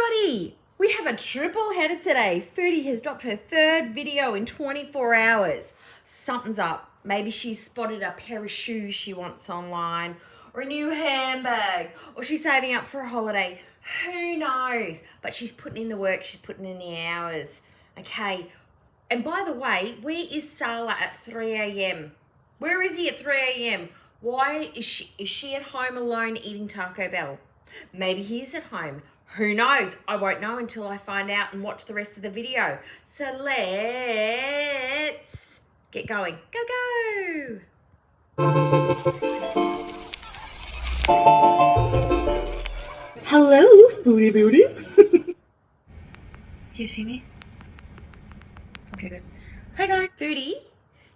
everybody! We have a triple header today. Foodie has dropped her third video in 24 hours. Something's up. Maybe she spotted a pair of shoes she wants online, or a new handbag, or she's saving up for a holiday. Who knows? But she's putting in the work, she's putting in the hours. Okay. And by the way, where is Sala at 3 a.m.? Where is he at 3 a.m.? Why is she at home alone eating Taco Bell? Maybe he's at home. Who knows? I won't know until I find out and watch the rest of the video. So let's get going. Go, go! Hello, foodie beauties. Can you see me? Okay, good. Hi, guys. Foodie,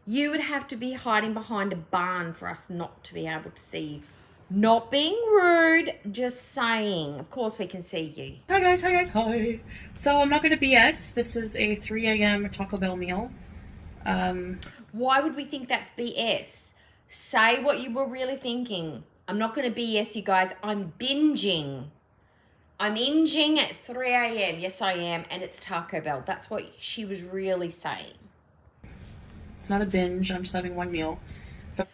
you would have to be hiding behind a barn for us not to be able to see you. Not being rude, just saying. Of course we can see you. Hi, guys. Hi, guys. Hi. So I'm not going to BS. This is a 3 a.m. Taco Bell meal. Why would we think that's BS? Say what you were really thinking. I'm not going to BS you guys. I'm binging. I'm inging at 3 a.m. Yes, I am. And it's Taco Bell. That's what she was really saying. It's not a binge. I'm just having one meal. But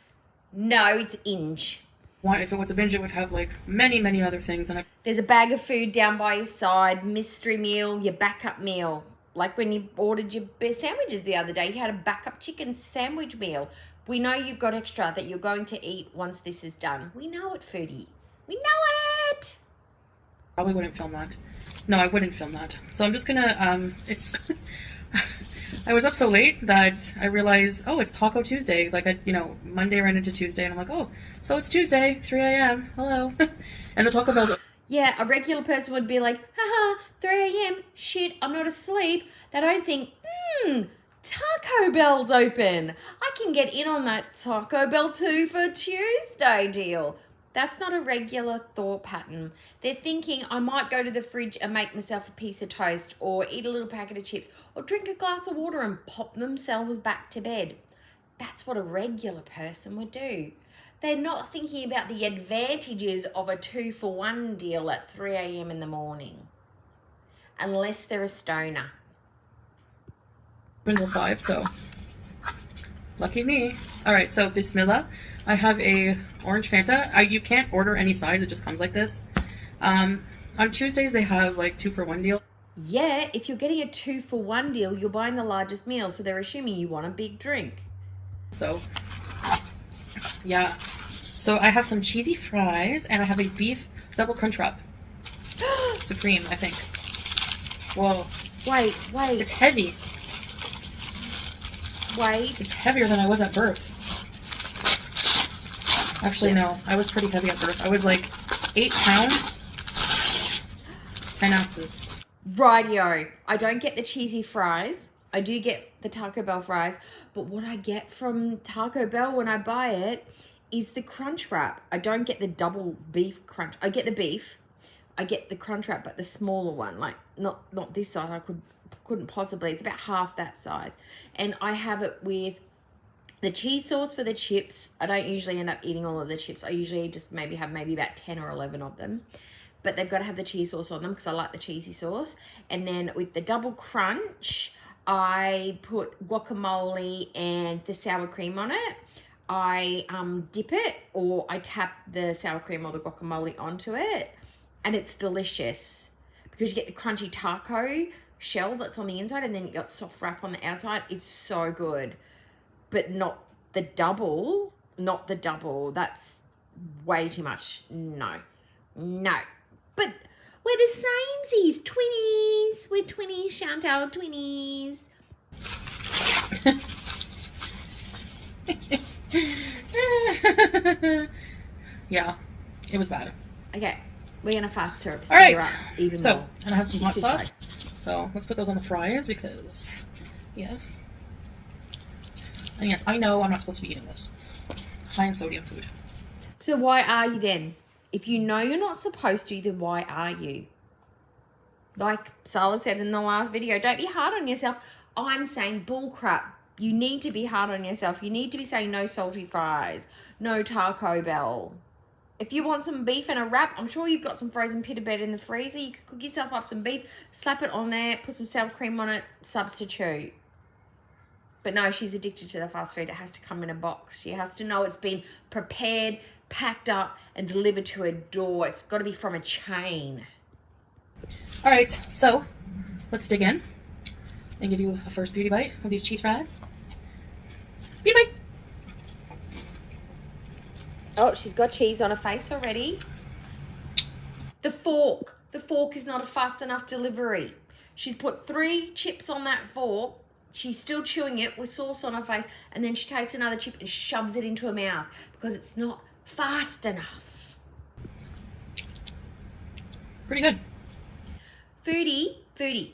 No, it's inge. if it was a binge, it would have like many, many other things. And There's a bag of food down by your side, mystery meal, your backup meal. Like when you ordered your sandwiches the other day, you had a backup chicken sandwich meal. We know you've got extra that you're going to eat once this is done. We know it, Foodie. We know it! probably wouldn't film that. No, I wouldn't film that. So I'm just gonna, it's... I was up so late that I realized, oh, it's Taco Tuesday. Like, Monday ran into Tuesday, and I'm like, oh, so it's Tuesday, 3 a.m. Hello. And the Taco Bell's... Yeah, a regular person would be like, haha, 3 a.m. Shit, I'm not asleep. They don't think, Taco Bell's open. I can get in on that Taco Bell 2 for Tuesday deal. That's not a regular thought pattern. They're thinking, I might go to the fridge and make myself a piece of toast, or eat a little packet of chips, or drink a glass of water and pop themselves back to bed. That's what a regular person would do. They're not thinking about the advantages of a 2-for-1 deal at 3 a.m. in the morning. Unless they're a stoner. Until 5, so lucky me. All right, so Bismillah. I have a orange Fanta. You can't order any size. It just comes like this. On Tuesdays, they have like 2-for-1 deal. Yeah, if you're getting a 2-for-1 deal, you're buying the largest meal, so they're assuming you want a big drink. So, yeah. So I have some cheesy fries, and I have a beef double crunch wrap. Supreme, I think. Whoa. Wait. It's heavy. Wait. It's heavier than I was at birth. Actually, no. I was pretty heavy at birth. I was like 8 pounds, 10 ounces. Rightio. I don't get the cheesy fries. I do get the Taco Bell fries. But what I get from Taco Bell when I buy it is the crunch wrap. I don't get the double beef crunch. I get the beef. I get the crunch wrap, but the smaller one. Like, not this size. I couldn't possibly. It's about half that size. And I have it with the cheese sauce for the chips. I don't usually end up eating all of the chips. I usually just have about 10 or 11 of them. But they've got to have the cheese sauce on them because I like the cheesy sauce. And then with the double crunch, I put guacamole and the sour cream on it. I dip it, or I tap the sour cream or the guacamole onto it. And it's delicious because you get the crunchy taco shell that's on the inside, and then you got soft wrap on the outside. It's so good. But not the double. That's way too much. No. But we're the samesies. Twinnies. We're twinnies, Chantal. Twinnies. Yeah, it was bad. Okay. We're going to fast her All right. up even so, more. And I have some hot She's sauce. right. So let's put those on the fries because, yes. And yes, I know I'm not supposed to be eating this. High in sodium food. So why are you then? If you know you're not supposed to, then why are you? Like Sala said in the last video, don't be hard on yourself. I'm saying bull crap. You need to be hard on yourself. You need to be saying no salty fries, no Taco Bell. If you want some beef and a wrap, I'm sure you've got some frozen pita bread in the freezer. You could cook yourself up some beef, slap it on there, put some sour cream on it, substitute. But no, she's addicted to the fast food. It has to come in a box. She has to know it's been prepared, packed up, and delivered to her door. It's got to be from a chain. All right, so let's dig in and give you a first beauty bite of these cheese fries. Beauty bite. Oh, she's got cheese on her face already. The fork. The fork is not a fast enough delivery. She's put 3 chips on that fork. She's still chewing it with sauce on her face. And then she takes another chip and shoves it into her mouth because it's not fast enough. Pretty good. Foodie.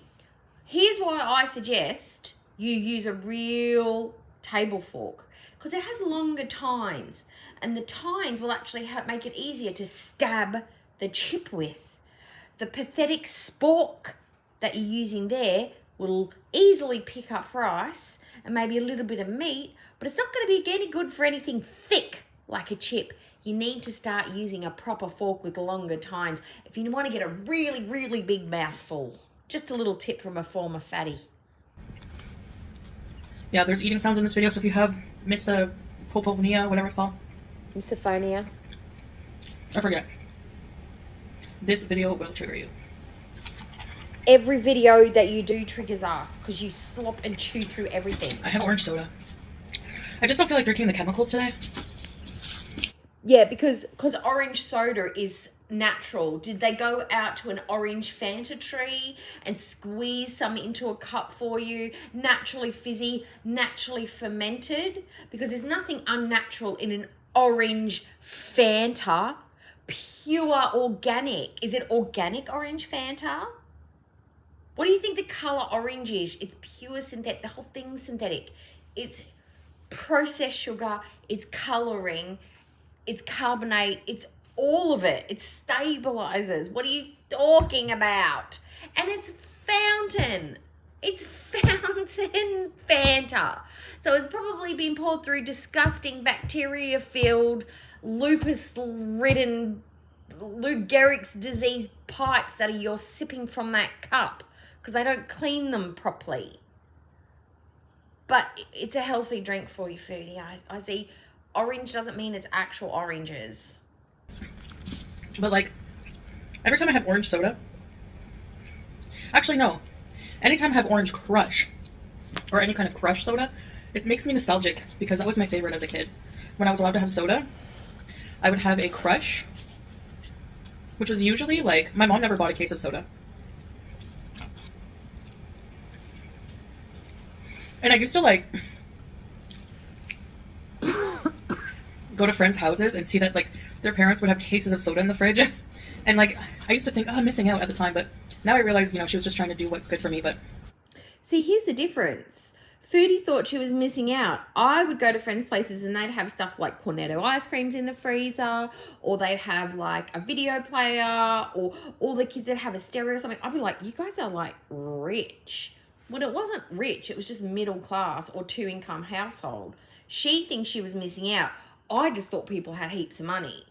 Here's why I suggest you use a real table fork. Because it has longer tines. And the tines will actually make it easier to stab the chip with. The pathetic spork that you're using there will easily pick up rice and maybe a little bit of meat, but it's not going to be any good for anything thick like a chip. You need to start using a proper fork with longer tines if you want to get a really, really big mouthful. Just a little tip from a former fatty. Yeah, there's eating sounds in this video, so if you have misophonia, whatever it's called. Misophonia. I forget. This video will trigger you. Every video that you do triggers us because you slop and chew through everything. I have orange soda. I just don't feel like drinking the chemicals today. Yeah, because orange soda is natural. Did they go out to an orange Fanta tree and squeeze some into a cup for you? Naturally fizzy, naturally fermented? Because there's nothing unnatural in an orange Fanta. Pure organic. Is it organic orange Fanta? What do you think the colour orange is? It's pure synthetic. The whole thing's synthetic. It's processed sugar. It's colouring. It's carbonate. It's all of it. It stabilizes. What are you talking about? And it's fountain. It's fountain Fanta. So it's probably been poured through disgusting bacteria-filled, lupus-ridden, Lou Gehrig's disease pipes that you're sipping from that cup because they don't clean them properly. But it's a healthy drink for you, Foodie. I see orange doesn't mean it's actual oranges. But like, every time I have orange soda, actually no, anytime I have orange crush or any kind of crush soda, it makes me nostalgic because that was my favorite as a kid. When I was allowed to have soda, I would have a crush, which was usually like, my mom never bought a case of soda. And I used to like go to friends' houses and see that like their parents would have cases of soda in the fridge. And like, I used to think, oh, I'm missing out at the time. But now I realize, she was just trying to do what's good for me. But see, here's the difference. Foodie thought she was missing out. I would go to friends' places and they'd have stuff like Cornetto ice creams in the freezer, or they'd have like a video player, or all the kids would have a stereo or something. I'd be like, you guys are like rich. Well, it wasn't rich. It was just middle class or 2-income household. She thinks she was missing out. I just thought people had heaps of money.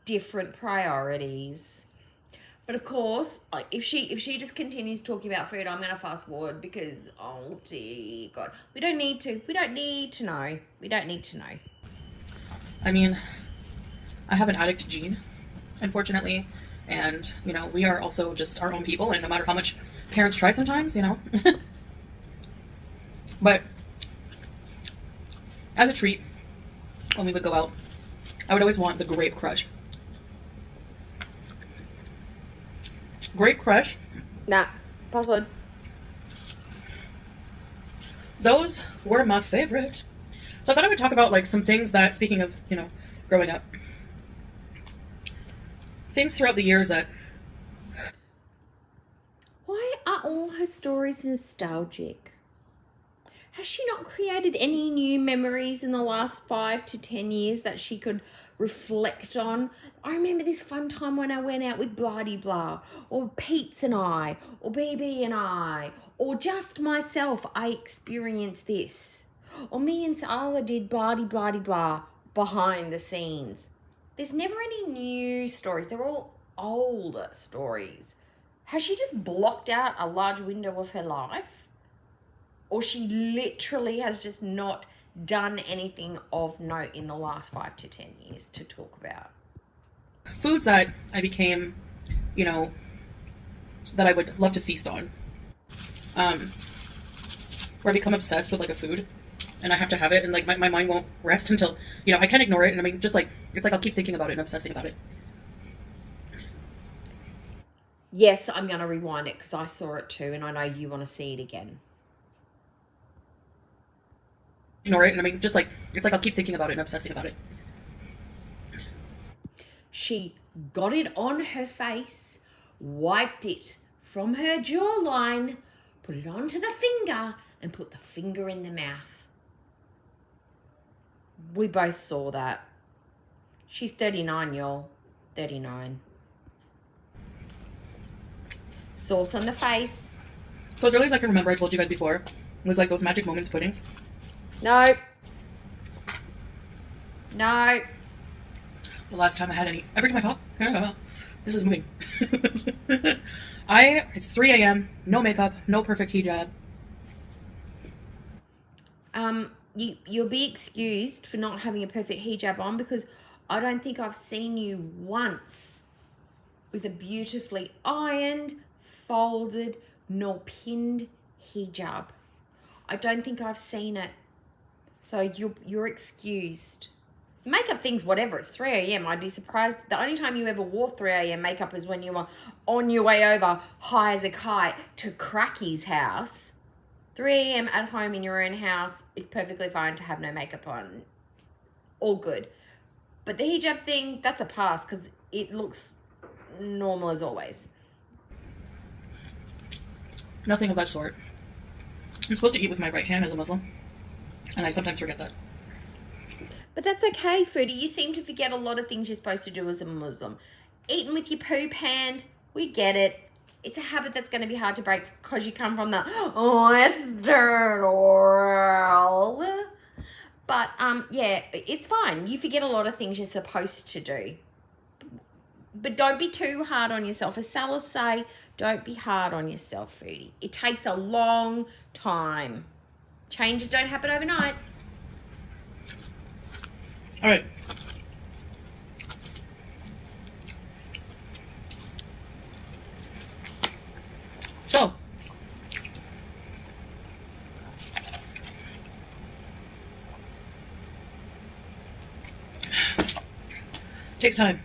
Different priorities. But of course, if she just continues talking about food, I'm going to fast forward because, oh dear God, we don't need to know. We don't need to know. I mean, I have an addict gene, unfortunately, and we are also just our own people, and no matter how much parents try sometimes, But as a treat, when we would go out, I would always want the grape crush. Grape crush. Nah, password. Those were my favorite. So I thought I would talk about like some things that, speaking of, growing up, things throughout the years that. Why are all her stories nostalgic? Has she not created any new memories in the last 5 to 10 years that she could reflect on? I remember this fun time when I went out with blah-de-blah, or Pete's and I, or BB and I, or just myself, I experienced this. Or me and Sala did blah-de-blah-de-blah behind the scenes. There's never any new stories. They're all old stories. Has she just blocked out a large window of her life? Or she literally has just not done anything of note in the last 5 to 10 years to talk about? Foods that I became, you know, that I would love to feast on. Where I become obsessed with like a food and I have to have it and like my mind won't rest until, I can't ignore it. And I mean, just like, it's like I'll keep thinking about it and obsessing about it. Yes, I'm going to rewind it because I saw it too and I know you want to see it again. Ignore it. And I mean, just like, it's like I'll keep thinking about it and obsessing about it. She got it on her face, wiped it from her jawline, put it onto the finger, and put the finger in the mouth. We both saw that. She's 39, y'all. 39. Sauce on the face. So as early as I can remember, I told you guys before, it was like those magic moments puddings. No. No. The last time I had any. Every time I talk, this is moving. It's 3 a.m., no makeup, no perfect hijab. You'll be excused for not having a perfect hijab on because I don't think I've seen you once with a beautifully ironed, folded, nor pinned hijab. I don't think I've seen it. So you're excused. Makeup things, whatever. It's 3 a.m. I'd be surprised. The only time you ever wore 3 a.m. makeup is when you were on your way over high as a kite to Cracky's house. 3 a.m. at home in your own house, it's perfectly fine to have no makeup on. All good. But the hijab thing, that's a pass because it looks normal as always. Nothing of that sort. I'm supposed to eat with my right hand as a Muslim, and I sometimes forget that. But that's okay, Foodie. You seem to forget a lot of things you're supposed to do as a Muslim. Eating with your poop hand, we get it. It's a habit that's going to be hard to break because you come from the Western world. But, yeah, it's fine. You forget a lot of things you're supposed to do. But don't be too hard on yourself. As Salah say, don't be hard on yourself, Foodie. It takes a long time. Changes don't happen overnight. All right. So, takes time.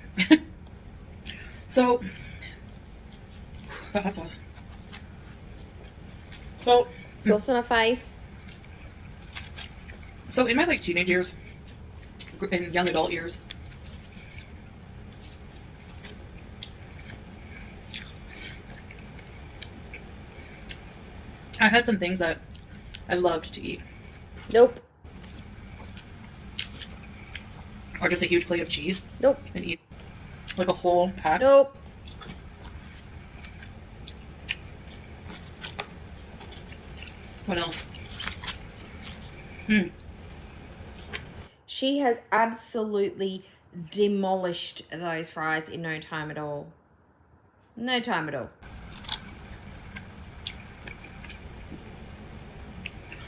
So, the hot sauce. So, Sauce on her face. So in my like teenage years, in young adult years, I had some things that I loved to eat. Nope. Or just a huge plate of cheese. Nope. And eat like a whole pack. Nope. What else? She has absolutely demolished those fries in no time at all. No time at all.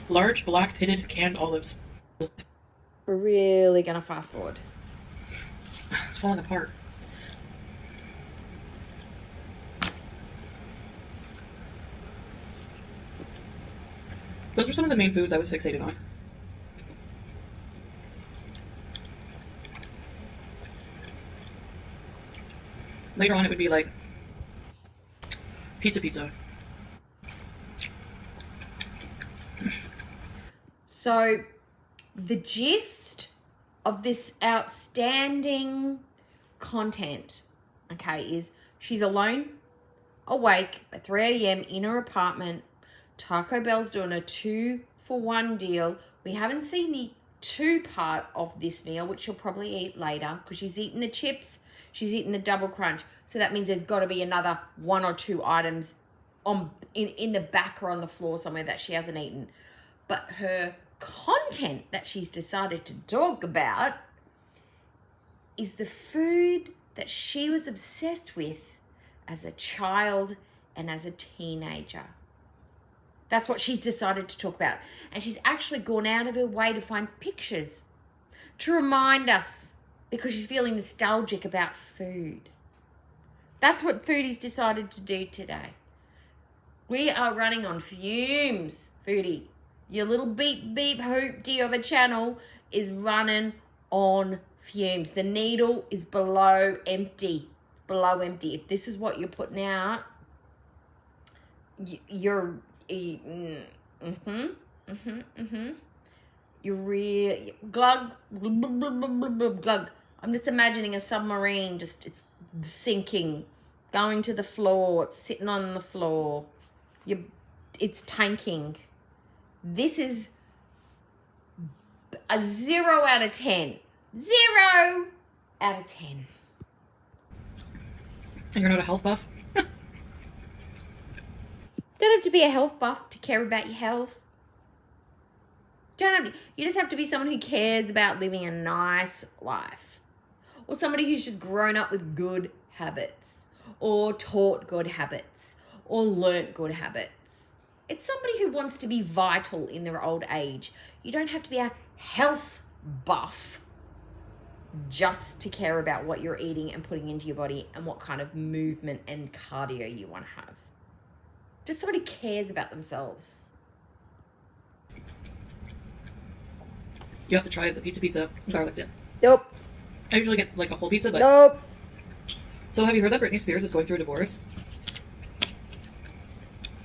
Large black pitted canned olives. We're really gonna fast forward. It's falling apart. Those were some of the main foods I was fixated on. Later on, it would be like pizza. So, the gist of this outstanding content, okay, is she's alone, awake at 3 a.m. in her apartment. Taco Bell's doing a 2-for-1 deal. We haven't seen the 2 part of this meal, which she'll probably eat later because she's eating the chips, she's eating the double crunch. So that means there's got to be another 1 or 2 items in the back or on the floor somewhere that she hasn't eaten. But her content that she's decided to talk about is the food that she was obsessed with as a child and as a teenager. That's what she's decided to talk about. And she's actually gone out of her way to find pictures to remind us, because she's feeling nostalgic about food. That's what Foodie's decided to do today. We are running on fumes, Foodie. Your little beep beep hoopty of a channel is running on fumes. The needle is below empty. Below empty. If this is what you're putting out, you're you're really glug, glug. I'm just imagining a submarine, just it's sinking, going to the floor, it's sitting on the floor. It's tanking. This is a 0 out of 10. 0 out of 10. And you're not a health buff? Don't have to be a health buff to care about your health. You just have to be someone who cares about living a nice life. Or somebody who's just grown up with good habits. Or taught good habits. Or learnt good habits. It's somebody who wants to be vital in their old age. You don't have to be a health buff just to care about what you're eating and putting into your body and what kind of movement and cardio you want to have. Just somebody cares about themselves. You have to try the pizza garlic dip. Nope. I usually get like a whole pizza, but... Nope. So have you heard that Britney Spears is going through a divorce?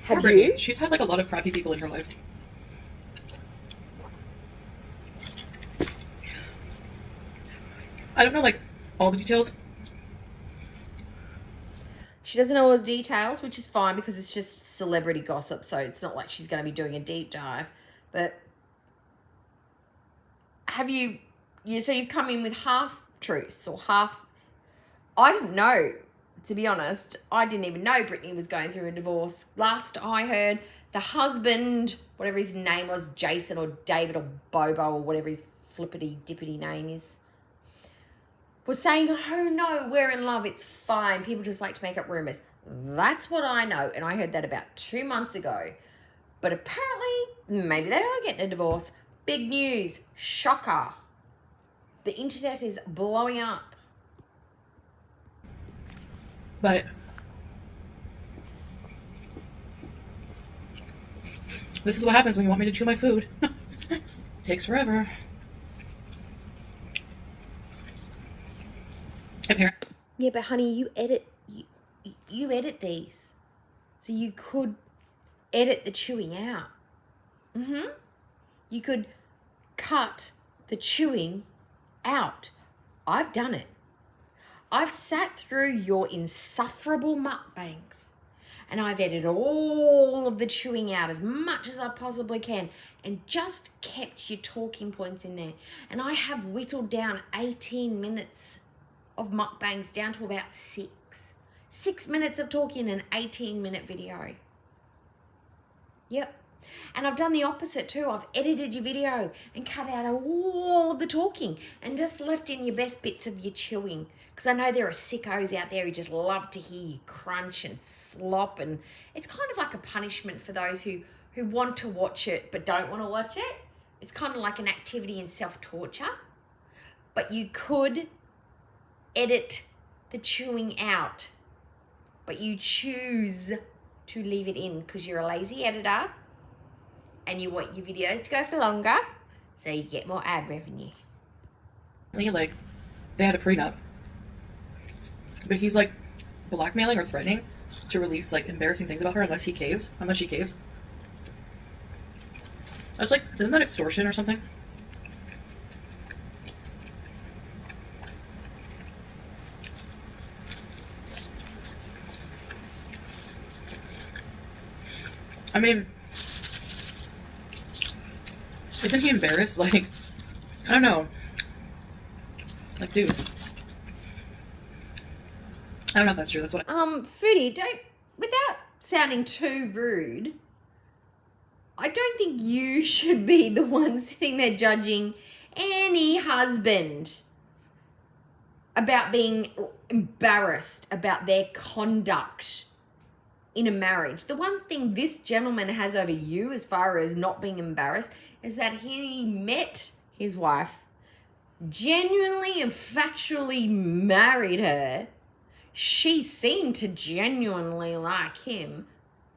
Have Poor Britney. you? She's had like a lot of crappy people in her life. I don't know like all the details. She doesn't know all the details, which is fine because it's just celebrity gossip, so it's not like she's going to be doing a deep dive. But have you so you've come in with half truths or half... I didn't know, to be honest. I didn't even know Britney was going through a divorce. Last I heard, the husband, whatever his name was, Jason or David or Bobo or whatever his flippity-dippity name is, was saying, oh no, we're in love, it's fine. People just like to make up rumors. That's what I know, and I heard that about 2 months ago. But apparently, maybe they are getting a divorce. Big news, shocker. The internet is blowing up. But this is what happens when you want me to chew my food. Takes forever. Up here. Yeah, but honey, you edit these. So you could edit the chewing out. You could cut the chewing out. I've done it. I've sat through your insufferable mukbangs and I've edited all of the chewing out as much as I possibly can and just kept your talking points in there. And I have whittled down 18 minutes of mukbangs down to about 6. 6 minutes of talking in an 18-minute video. Yep. And I've done the opposite too. I've edited your video and cut out all of the talking and just left in your best bits of your chewing. Because I know there are sickos out there who just love to hear you crunch and slop. And it's kind of like a punishment for those who want to watch it but don't want to watch it. It's kind of like an activity in self-torture. But you could edit the chewing out. But you choose to leave it in because you're a lazy editor. And you want your videos to go for longer, so you get more ad revenue. Like, they had a prenup. But he's, like, blackmailing or threatening to release, like, embarrassing things about her unless she caves. I was like, isn't that extortion or something? I mean... Isn't he embarrassed? Like, I don't know. Like, dude. I don't know if that's true. That's what Foodie, without sounding too rude, I don't think you should be the one sitting there judging any husband about being embarrassed about their conduct in a marriage. The one thing this gentleman has over you as far as not being embarrassed is that he met his wife, genuinely and factually married her. She seemed to genuinely like him.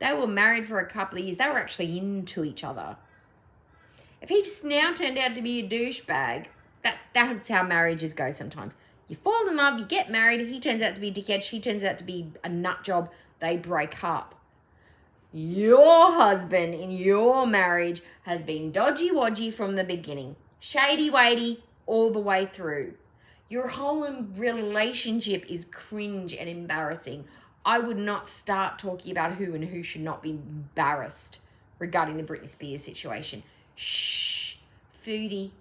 They were married for a couple of years. They were actually into each other. If he just now turned out to be a douchebag, that's how marriages go sometimes. You fall in love, you get married, he turns out to be a dickhead, she turns out to be a nut job, they break up. Your husband in your marriage has been dodgy-wodgy from the beginning. Shady-wady all the way through. Your whole relationship is cringe and embarrassing. I would not start talking about who and who should not be embarrassed regarding the Britney Spears situation. Shh. Foodie.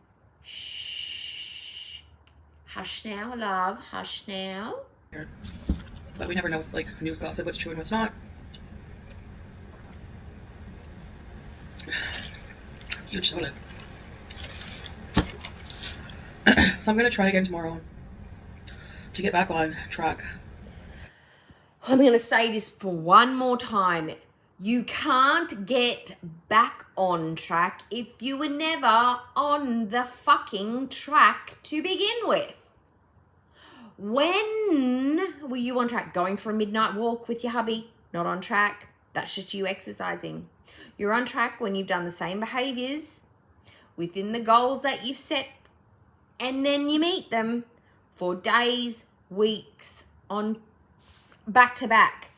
Shh. Hush now, love. Hush now. But we never know, like, news gossip, what's true and what's not. Huge soda. So I'm going to try again tomorrow to get back on track. I'm going to say this for one more time. You can't get back on track if you were never on the fucking track to begin with. When were you on track? Going for a midnight walk with your hubby? Not on track. That's just you exercising. You're on track when you've done the same behaviors within the goals that you've set, and then you meet them for days, weeks, on back to back.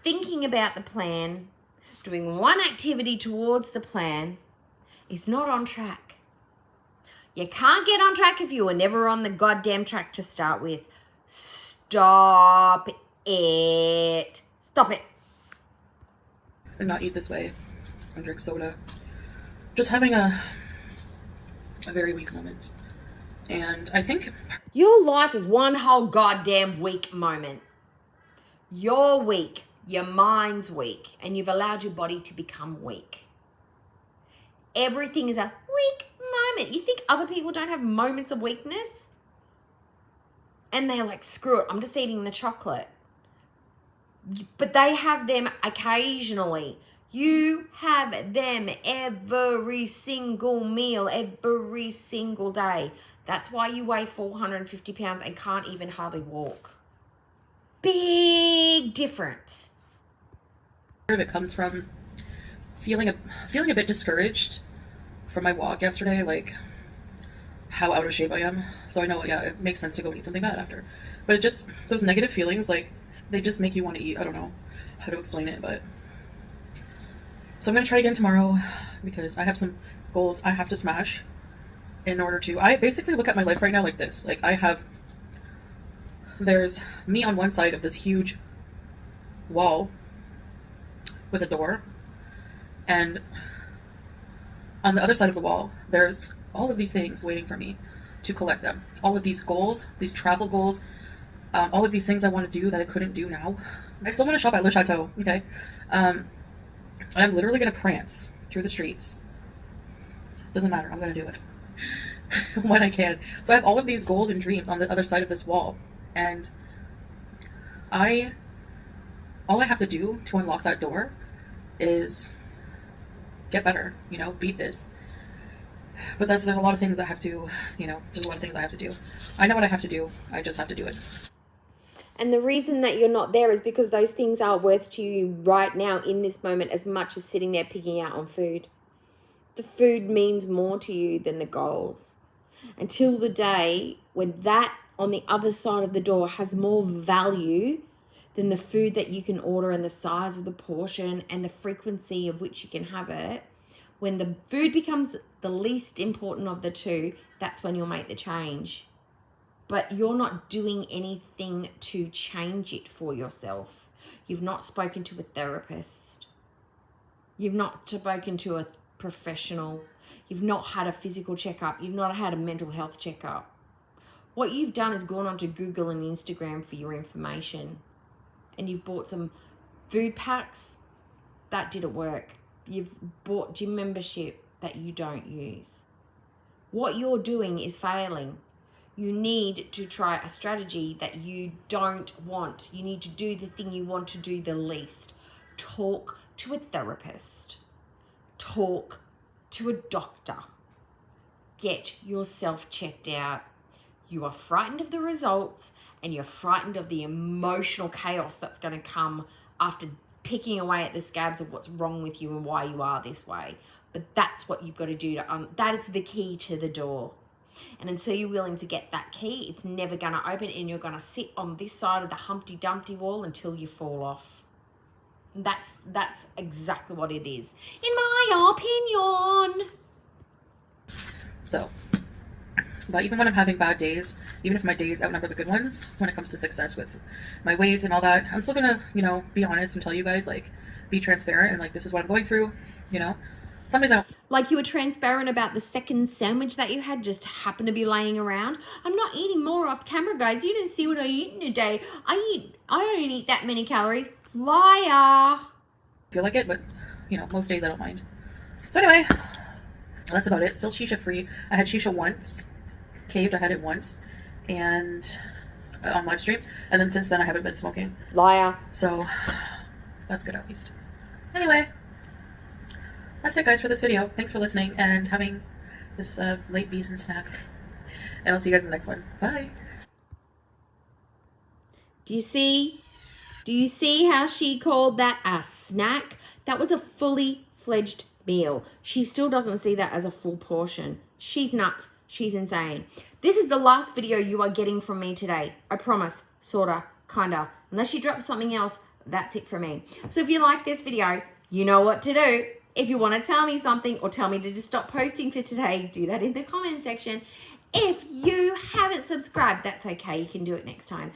Thinking about the plan, doing one activity towards the plan is not on track. You can't get on track if you were never on the goddamn track to start with. Stop it. Stop it. And not eat this way and drink soda. Just having a very weak moment. And I think your life is one whole goddamn weak moment. You're weak. Your mind's weak. And you've allowed your body to become weak. Everything is a weak moment. You think other people don't have moments of weakness? And they're like, screw it, I'm just eating the chocolate. But they have them occasionally. You have them every single meal, every single day. That's why you weigh 450 pounds and can't even hardly walk. Big difference. part of it comes from feeling a bit discouraged from my walk yesterday, like how out of shape I am. So I know, yeah, it makes sense to go eat something bad after. But it just, those negative feelings, like, they just make you want to eat. I don't know how to explain it, but... So I'm going to try again tomorrow because I have some goals I have to smash in order to... I basically look at my life right now like this. Like, there's me on one side of this huge wall with a door, and on the other side of the wall, there's all of these things waiting for me to collect them. All of these goals, these travel goals, all of these things I want to do that I couldn't do now. I still want to shop at Le Chateau, okay? And I'm literally going to prance through the streets. Doesn't matter, I'm going to do it when I can. So I have all of these goals and dreams on the other side of this wall, and all I have to do to unlock that door is get better, beat this. But there's a lot of things I have to, there's a lot of things I have to do. I know what I have to do. I just have to do it. And the reason that you're not there is because those things are worth to you right now in this moment as much as sitting there picking out on food. The food means more to you than the goals. Until the day when that on the other side of the door has more value than the food that you can order and the size of the portion and the frequency of which you can have it. When the food becomes the least important of the two, that's when you'll make the change. But you're not doing anything to change it for yourself. You've not spoken to a therapist. You've not spoken to a professional. You've not had a physical checkup. You've not had a mental health checkup. What you've done is gone onto Google and Instagram for your information. And you've bought some food packs. That didn't work. You've bought gym membership that you don't use. What you're doing is failing. You need to try a strategy that you don't want. You need to do the thing you want to do the least. Talk to a therapist. Talk to a doctor. Get yourself checked out. You are frightened of the results and you're frightened of the emotional chaos that's going to come after picking away at the scabs of what's wrong with you and why you are this way. But that's what you've got to do that is the key to the door. And until you're willing to get that key, it's never going to open, and you're going to sit on this side of the Humpty Dumpty wall until you fall off. That's exactly what it is, in my opinion. So, but even when I'm having bad days, even if my days outnumber the good ones, when it comes to success with my weight and all that, I'm still gonna, be honest and tell you guys, like, be transparent and like, this is what I'm going through, Some days I don't. Like you were transparent about the second sandwich that you had just happened to be laying around. I'm not eating more off camera, guys. You didn't see what I eat in a day. I don't eat that many calories. Liar. Feel like it, but, most days I don't mind. So anyway, that's about it. Still shisha free. I had shisha once. Caved, I had it once. And on live stream. And then since then I haven't been smoking. Liar. So that's good at least. Anyway. That's it, guys, for this video. Thanks for listening and having this late bees and snack. And I'll see you guys in the next one. Bye. Do you see how she called that a snack? That was a fully fledged meal. She still doesn't see that as a full portion. She's nuts. She's insane. This is the last video you are getting from me today. I promise. Sorta. Kinda. Unless she drops something else, that's it for me. So if you like this video, you know what to do. If you want to tell me something or tell me to just stop posting for today, do that in the comment section. If you haven't subscribed, that's okay. You can do it next time.